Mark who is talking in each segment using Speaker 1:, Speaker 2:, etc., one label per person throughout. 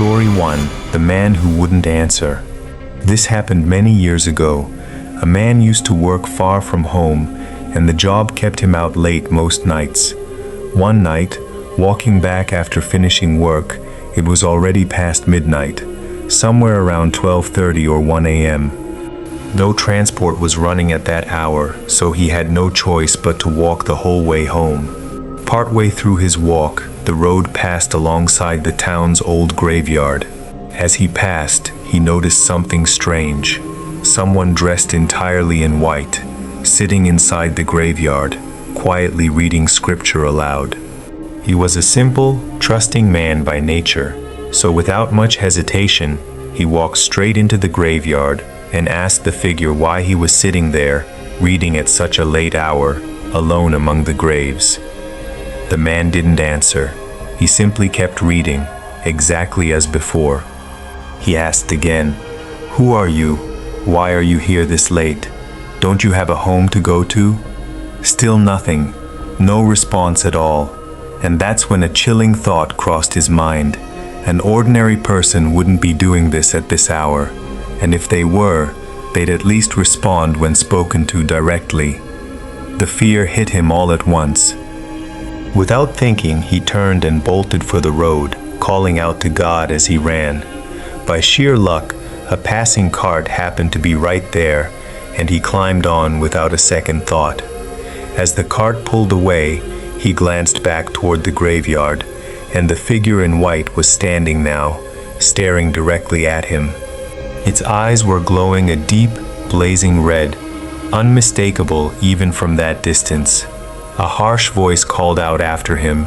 Speaker 1: Story 1: The Man Who Wouldn't Answer. This happened many years ago. A man used to work far from home, and the job kept him out late most nights. One night, walking back after finishing work, it was already past midnight, somewhere around 12:30 or 1 a.m. No transport was running at that hour, so he had no choice but to walk the whole way home. Partway through his walk, the road passed alongside the town's old graveyard. As he passed, he noticed something strange. Someone dressed entirely in white, sitting inside the graveyard, quietly reading scripture aloud. He was a simple, trusting man by nature, so without much hesitation, he walked straight into the graveyard and asked the figure why he was sitting there, reading at such a late hour, alone among the graves. The man didn't answer. He simply kept reading, exactly as before. He asked again, "Who are you? Why are you here this late? Don't you have a home to go to?" Still nothing, no response at all. And that's when a chilling thought crossed his mind. An ordinary person wouldn't be doing this at this hour, and if they were, they'd at least respond when spoken to directly. The fear hit him all at once. Without thinking, he turned and bolted for the road, calling out to God as he ran. By sheer luck, a passing cart happened to be right there, and he climbed on without a second thought. As the cart pulled away, he glanced back toward the graveyard, and the figure in white was standing now, staring directly at him. Its eyes were glowing a deep, blazing red, unmistakable even from that distance. A harsh voice called out after him,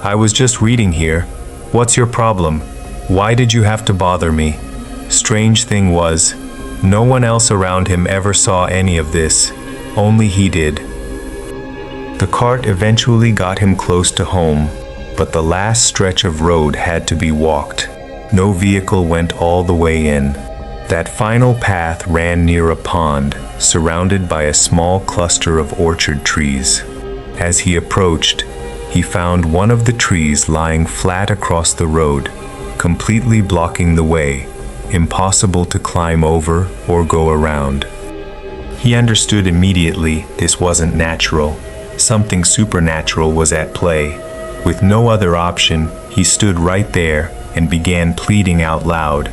Speaker 1: "I was just reading here. What's your problem? Why did you have to bother me?" Strange thing was, no one else around him ever saw any of this. Only he did. The cart eventually got him close to home, but the last stretch of road had to be walked. No vehicle went all the way in. That final path ran near a pond, surrounded by a small cluster of orchard trees. As he approached, he found one of the trees lying flat across the road, completely blocking the way, impossible to climb over or go around. He understood immediately this wasn't natural. Something supernatural was at play. With no other option, he stood right there and began pleading out loud,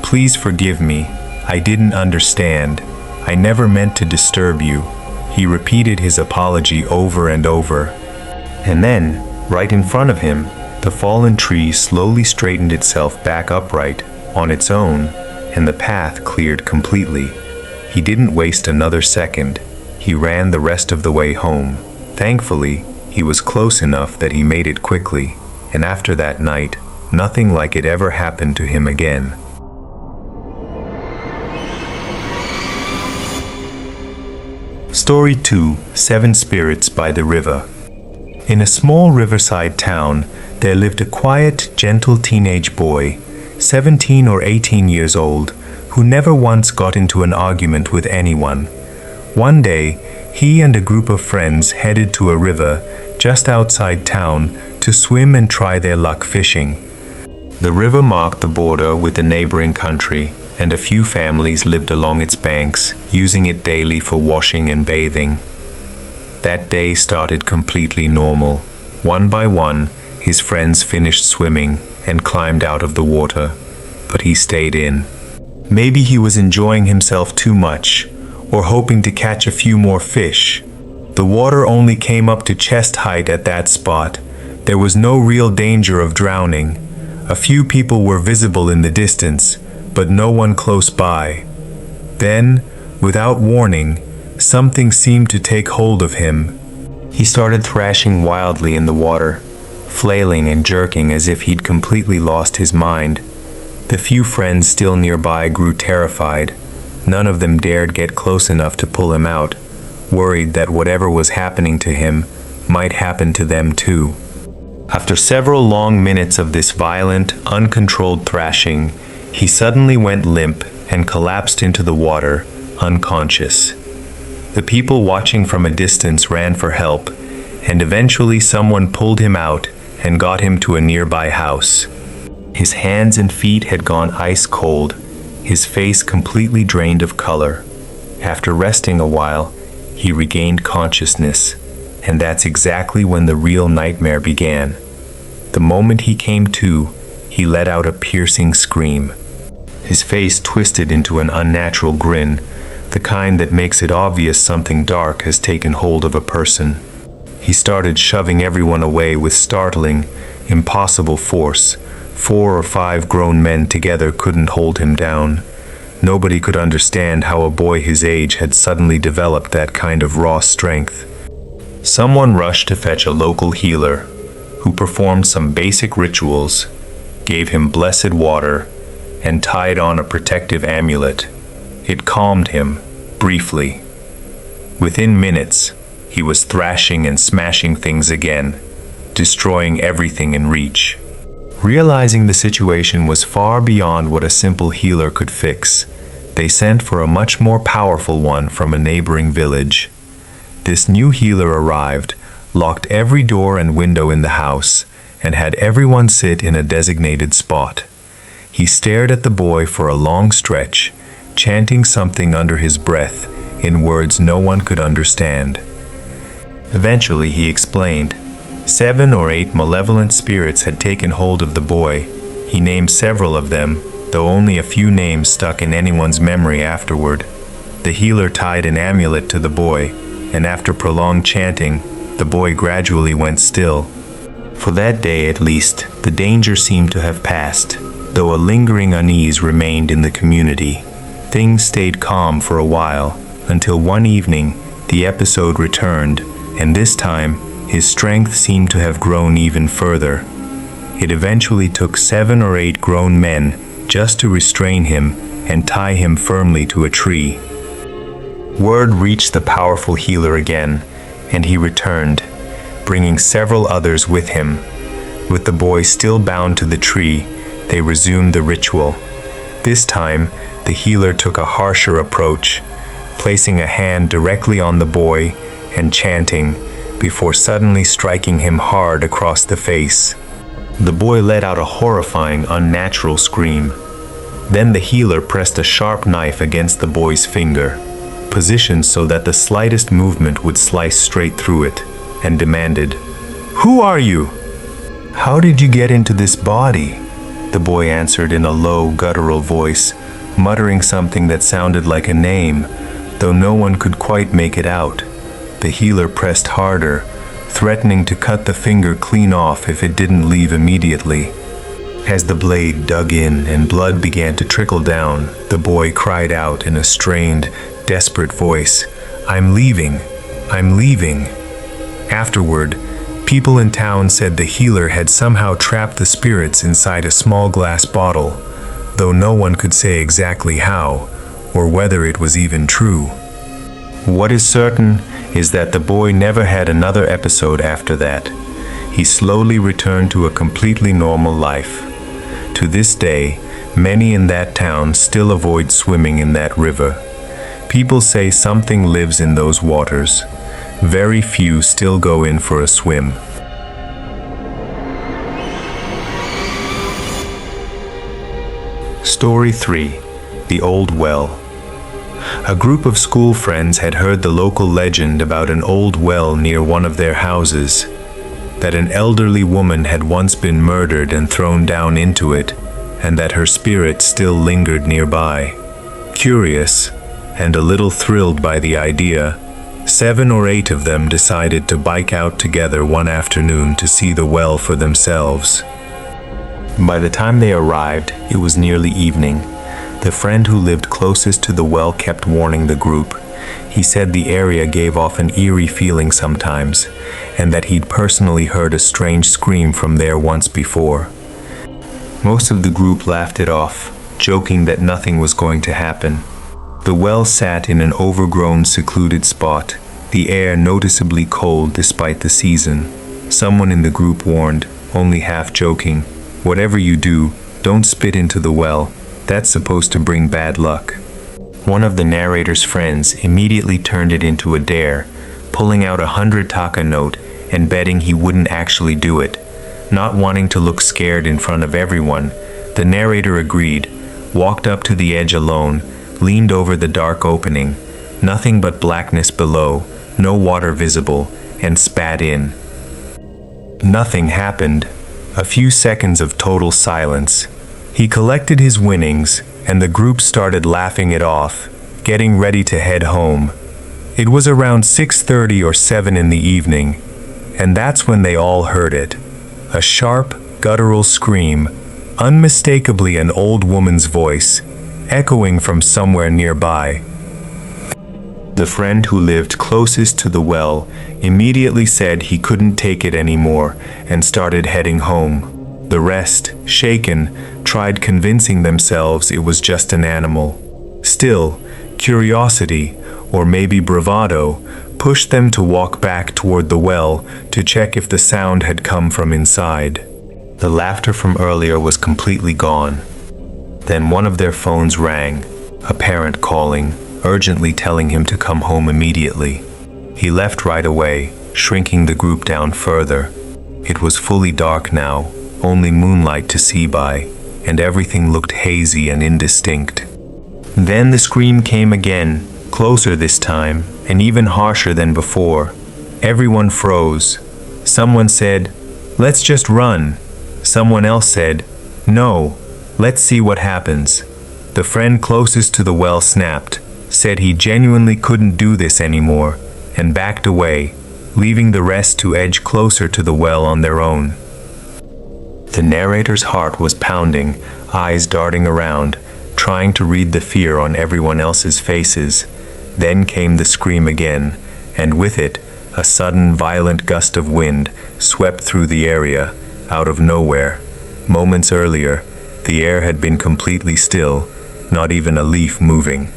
Speaker 1: "Please forgive me. I didn't understand. I never meant to disturb you." He repeated his apology over and over. And then, right in front of him, the fallen tree slowly straightened itself back upright, on its own, and the path cleared completely. He didn't waste another second. He ran the rest of the way home. Thankfully, he was close enough that he made it quickly, and after that night, nothing like it ever happened to him again. Story 2: 7 Spirits by the River. In a small riverside town, there lived a quiet, gentle teenage boy, 17 or 18 years old, who never once got into an argument with anyone. One day, he and a group of friends headed to a river just outside town to swim and try their luck fishing. The river marked the border with the neighboring country, and a few families lived along its banks, using it daily for washing and bathing. That day started completely normal. One by one, his friends finished swimming and climbed out of the water, but he stayed in. Maybe he was enjoying himself too much, or hoping to catch a few more fish. The water only came up to chest height at that spot. There was no real danger of drowning. A few people were visible in the distance, but no one close by. Then, without warning, something seemed to take hold of him. He started thrashing wildly in the water, flailing and jerking as if he'd completely lost his mind. The few friends still nearby grew terrified. None of them dared get close enough to pull him out, worried that whatever was happening to him might happen to them too. After several long minutes of this violent, uncontrolled thrashing, he suddenly went limp and collapsed into the water, unconscious. The people watching from a distance ran for help, and eventually someone pulled him out and got him to a nearby house. His hands and feet had gone ice cold, his face completely drained of color. After resting a while, he regained consciousness, and that's exactly when the real nightmare began. The moment he came to, he let out a piercing scream. His face twisted into an unnatural grin, the kind that makes it obvious something dark has taken hold of a person. He started shoving everyone away with startling, impossible force. 4 or 5 grown men together couldn't hold him down. Nobody could understand how a boy his age had suddenly developed that kind of raw strength. Someone rushed to fetch a local healer, who performed some basic rituals, gave him blessed water, and tied on a protective amulet. It calmed him, briefly. Within minutes, he was thrashing and smashing things again, destroying everything in reach. Realizing the situation was far beyond what a simple healer could fix, they sent for a much more powerful one from a neighboring village. This new healer arrived, locked every door and window in the house, and had everyone sit in a designated spot. He stared at the boy for a long stretch, chanting something under his breath in words no one could understand. Eventually he explained. 7 or 8 malevolent spirits had taken hold of the boy. He named several of them, though only a few names stuck in anyone's memory afterward. The healer tied an amulet to the boy, and after prolonged chanting, the boy gradually went still. For that day at least, the danger seemed to have passed, though a lingering unease remained in the community. Things stayed calm for a while, until one evening, the episode returned, and this time, his strength seemed to have grown even further. It eventually took 7 or 8 grown men just to restrain him and tie him firmly to a tree. Word reached the powerful healer again, and he returned, bringing several others with him. With the boy still bound to the tree, they resumed the ritual. This time, the healer took a harsher approach, placing a hand directly on the boy and chanting, before suddenly striking him hard across the face. The boy let out a horrifying, unnatural scream. Then the healer pressed a sharp knife against the boy's finger, positioned so that the slightest movement would slice straight through it, and demanded, "Who are you?" "How did you get into this body?" the boy answered in a low, guttural voice, muttering something that sounded like a name, though no one could quite make it out. The healer pressed harder, threatening to cut the finger clean off if it didn't leave immediately. As the blade dug in and blood began to trickle down, the boy cried out in a strained, desperate voice, "I'm leaving! I'm leaving!" Afterward, people in town said the healer had somehow trapped the spirits inside a small glass bottle, though no one could say exactly how, or whether it was even true. What is certain is that the boy never had another episode after that. He slowly returned to a completely normal life. To this day, many in that town still avoid swimming in that river. People say something lives in those waters. Very few still go in for a swim. Story 3. The Old Well. A group of school friends had heard the local legend about an old well near one of their houses, that an elderly woman had once been murdered and thrown down into it, and that her spirit still lingered nearby. Curious, and a little thrilled by the idea, 7 or 8 of them decided to bike out together one afternoon to see the well for themselves. By the time they arrived, it was nearly evening. The friend who lived closest to the well kept warning the group. He said the area gave off an eerie feeling sometimes, and that he'd personally heard a strange scream from there once before. Most of the group laughed it off, joking that nothing was going to happen. The well sat in an overgrown, secluded spot, the air noticeably cold despite the season. Someone in the group warned, only half joking, "Whatever you do, don't spit into the well. That's supposed to bring bad luck." One of the narrator's friends immediately turned it into a dare, pulling out a 100 taka note and betting he wouldn't actually do it. Not wanting to look scared in front of everyone, The narrator agreed, walked up to the edge alone, leaned over the dark opening, nothing but blackness below, no water visible, and spat in. Nothing happened. A few seconds of total silence. He collected his winnings, and the group started laughing it off, getting ready to head home. It was around 6:30 or 7 in the evening, and that's when they all heard it. A sharp, guttural scream, unmistakably an old woman's voice, echoing from somewhere nearby. The friend who lived closest to the well immediately said he couldn't take it anymore and started heading home. The rest, shaken, tried convincing themselves it was just an animal. Still, curiosity, or maybe bravado, pushed them to walk back toward the well to check if the sound had come from inside. The laughter from earlier was completely gone. Then one of their phones rang, a parent calling, urgently telling him to come home immediately. He left right away, shrinking the group down further. It was fully dark now, only moonlight to see by, and everything looked hazy and indistinct. Then the scream came again, closer this time, and even harsher than before. Everyone froze. Someone said, "Let's just run." Someone else said, "No, let's see what happens." The friend closest to the well snapped, said he genuinely couldn't do this anymore, and backed away, leaving the rest to edge closer to the well on their own. The narrator's heart was pounding, eyes darting around, trying to read the fear on everyone else's faces. Then came the scream again, and with it, a sudden violent gust of wind swept through the area, out of nowhere. Moments earlier, the air had been completely still, not even a leaf moving.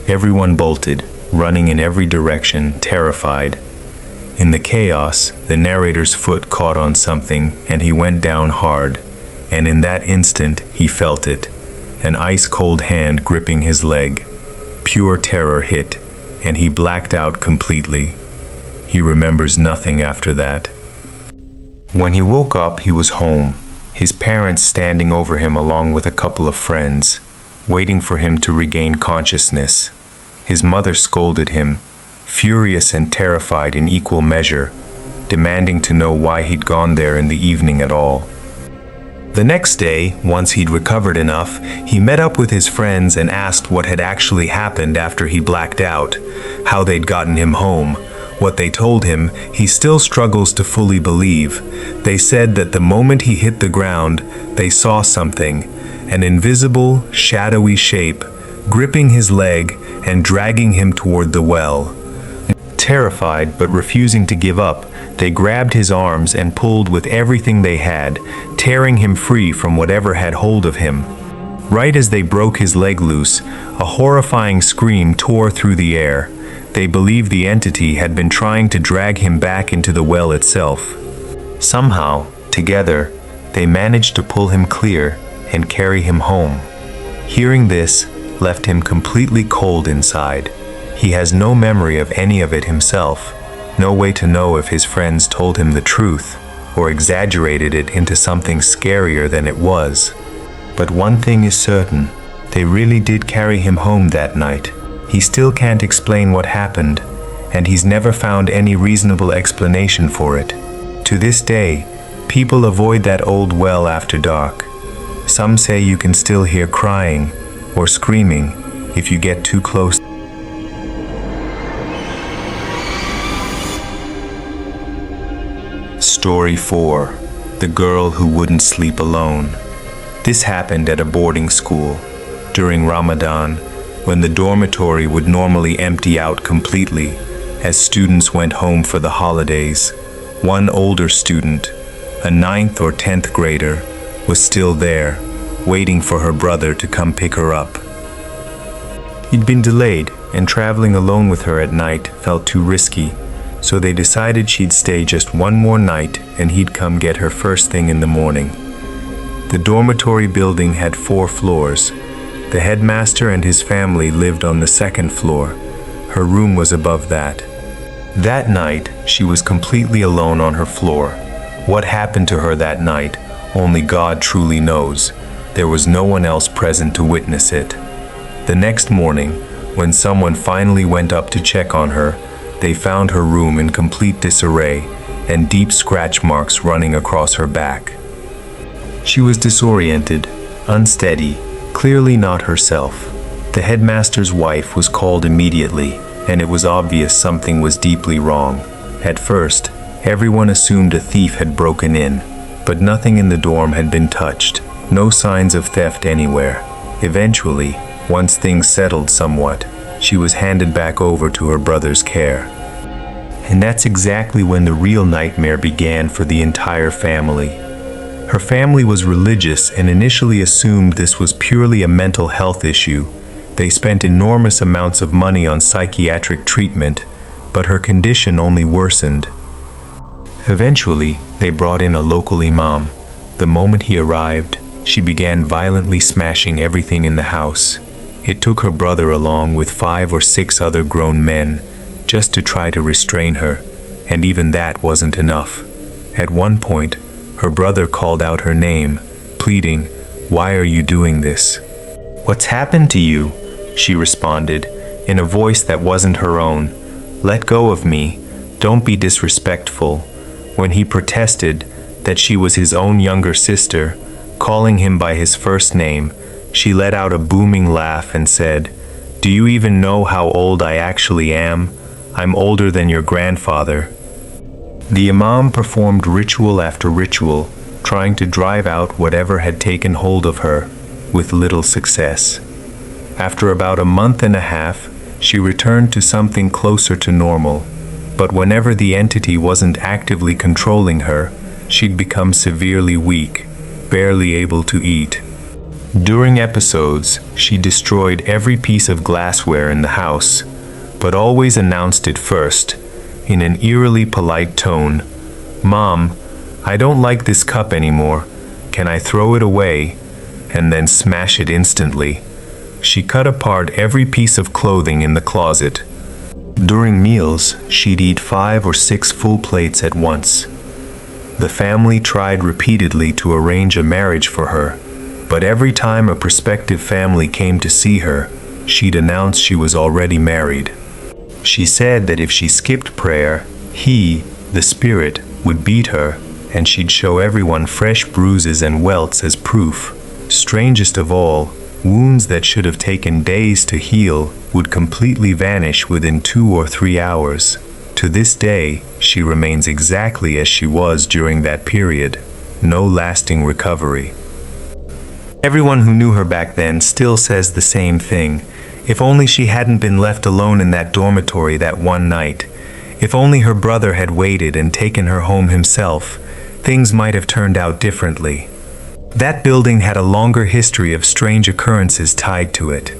Speaker 1: Everyone bolted, running in every direction, terrified. In the chaos, the narrator's foot caught on something, and he went down hard. And in that instant, he felt it, an ice-cold hand gripping his leg. Pure terror hit, and he blacked out completely. He remembers nothing after that. When he woke up, he was home, his parents standing over him along with a couple of friends, waiting for him to regain consciousness. His mother scolded him, furious and terrified in equal measure, demanding to know why he'd gone there in the evening at all. The next day, once he'd recovered enough, he met up with his friends and asked what had actually happened after he blacked out, how they'd gotten him home. What they told him, he still struggles to fully believe. They said that the moment he hit the ground, they saw something, an invisible, shadowy shape, gripping his leg and dragging him toward the well. Terrified but refusing to give up, they grabbed his arms and pulled with everything they had, tearing him free from whatever had hold of him. Right as they broke his leg loose, a horrifying scream tore through the air. They believed the entity had been trying to drag him back into the well itself. Somehow, together, they managed to pull him clear and carry him home. Hearing this left him completely cold inside. He has no memory of any of it himself, no way to know if his friends told him the truth or exaggerated it into something scarier than it was. But one thing is certain, they really did carry him home that night. He still can't explain what happened, and he's never found any reasonable explanation for it. To this day, people avoid that old well after dark. Some say you can still hear crying or screaming if you get too close. Story 4. The Girl Who Wouldn't Sleep Alone. This happened at a boarding school. During Ramadan, when the dormitory would normally empty out completely, as students went home for the holidays, one older student, a 9th or 10th grader, was still there, waiting for her brother to come pick her up. He'd been delayed, and traveling alone with her at night felt too risky, so they decided she'd stay just one more night and he'd come get her first thing in the morning. The dormitory building had 4 floors. The headmaster and his family lived on the 2nd floor. Her room was above that. That night, she was completely alone on her floor. What happened to her that night, only God truly knows. There was no one else present to witness it. The next morning, when someone finally went up to check on her, they found her room in complete disarray and deep scratch marks running across her back. She was disoriented, unsteady, clearly not herself. The headmaster's wife was called immediately, and it was obvious something was deeply wrong. At first, everyone assumed a thief had broken in, but nothing in the dorm had been touched, no signs of theft anywhere. Eventually, once things settled somewhat, she was handed back over to her brother's care. And that's exactly when the real nightmare began for the entire family. Her family was religious and initially assumed this was purely a mental health issue. They spent enormous amounts of money on psychiatric treatment, but her condition only worsened. Eventually, they brought in a local imam. The moment he arrived, she began violently smashing everything in the house. It took her brother along with 5 or 6 other grown men just to try to restrain her, and even that wasn't enough. At one point, her brother called out her name, pleading, "Why are you doing this?" "What's happened to you?" she responded, in a voice that wasn't her own. "Let go of me. Don't be disrespectful." When he protested that she was his own younger sister, calling him by his first name, she let out a booming laugh and said, "Do you even know how old I actually am? I'm older than your grandfather." The imam performed ritual after ritual, trying to drive out whatever had taken hold of her, with little success. After about a month and a half, she returned to something closer to normal, but whenever the entity wasn't actively controlling her, she'd become severely weak, barely able to eat. During episodes, she destroyed every piece of glassware in the house, but always announced it first, in an eerily polite tone, "Mom, I don't like this cup anymore. Can I throw it away?" and then smash it instantly. She cut apart every piece of clothing in the closet. During meals, she'd eat 5 or 6 full plates at once. The family tried repeatedly to arrange a marriage for her, but every time a prospective family came to see her, she'd announce she was already married. She said that if she skipped prayer, he, the spirit, would beat her, and she'd show everyone fresh bruises and welts as proof. Strangest of all, wounds that should have taken days to heal would completely vanish within 2 or 3 hours. To this day, she remains exactly as she was during that period. No lasting recovery. Everyone who knew her back then still says the same thing. If only she hadn't been left alone in that dormitory that one night. If only her brother had waited and taken her home himself, things might have turned out differently. That building had a longer history of strange occurrences tied to it.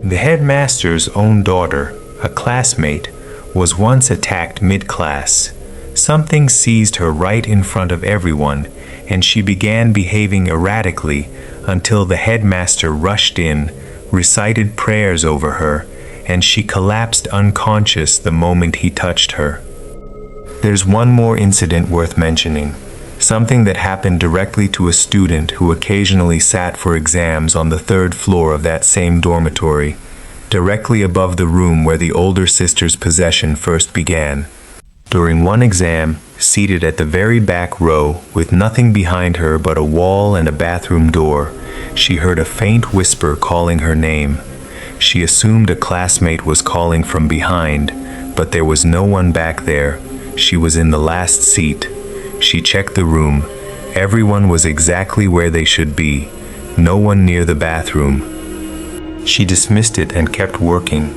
Speaker 1: The headmaster's own daughter, a classmate, was once attacked mid-class. Something seized her right in front of everyone, and she began behaving erratically until the headmaster rushed in, recited prayers over her, and she collapsed unconscious the moment he touched her. There's one more incident worth mentioning, something that happened directly to a student who occasionally sat for exams on the 3rd floor of that same dormitory, directly above the room where the older sister's possession first began. During one exam, seated at the very back row, with nothing behind her but a wall and a bathroom door, she heard a faint whisper calling her name. She assumed a classmate was calling from behind, but there was no one back there. She was in the last seat. She checked the room. Everyone was exactly where they should be. No one near the bathroom. She dismissed it and kept working.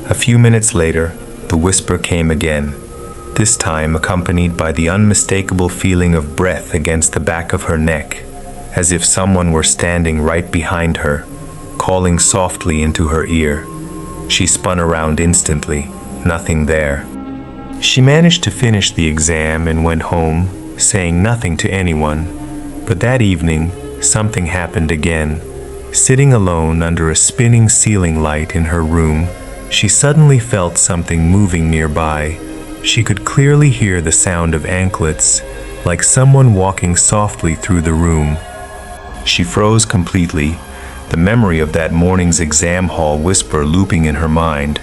Speaker 1: A few minutes later, the whisper came again, this time accompanied by the unmistakable feeling of breath against the back of her neck, as if someone were standing right behind her, calling softly into her ear. She spun around instantly, nothing there. She managed to finish the exam and went home, saying nothing to anyone. But that evening, something happened again. Sitting alone under a spinning ceiling light in her room, she suddenly felt something moving nearby. She could clearly hear the sound of anklets, like someone walking softly through the room. She froze completely, the memory of that morning's exam hall whisper looping in her mind.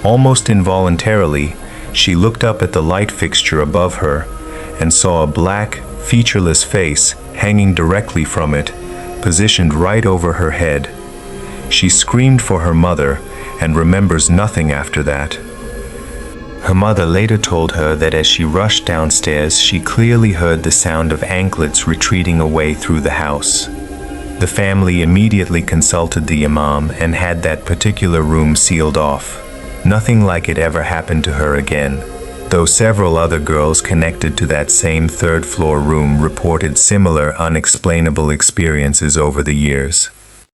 Speaker 1: Almost involuntarily, she looked up at the light fixture above her and saw a black, featureless face hanging directly from it, positioned right over her head. She screamed for her mother and remembers nothing after that. Her mother later told her that as she rushed downstairs, she clearly heard the sound of anklets retreating away through the house. The family immediately consulted the imam and had that particular room sealed off. Nothing like it ever happened to her again, though several other girls connected to that same third-floor room reported similar unexplainable experiences over the years.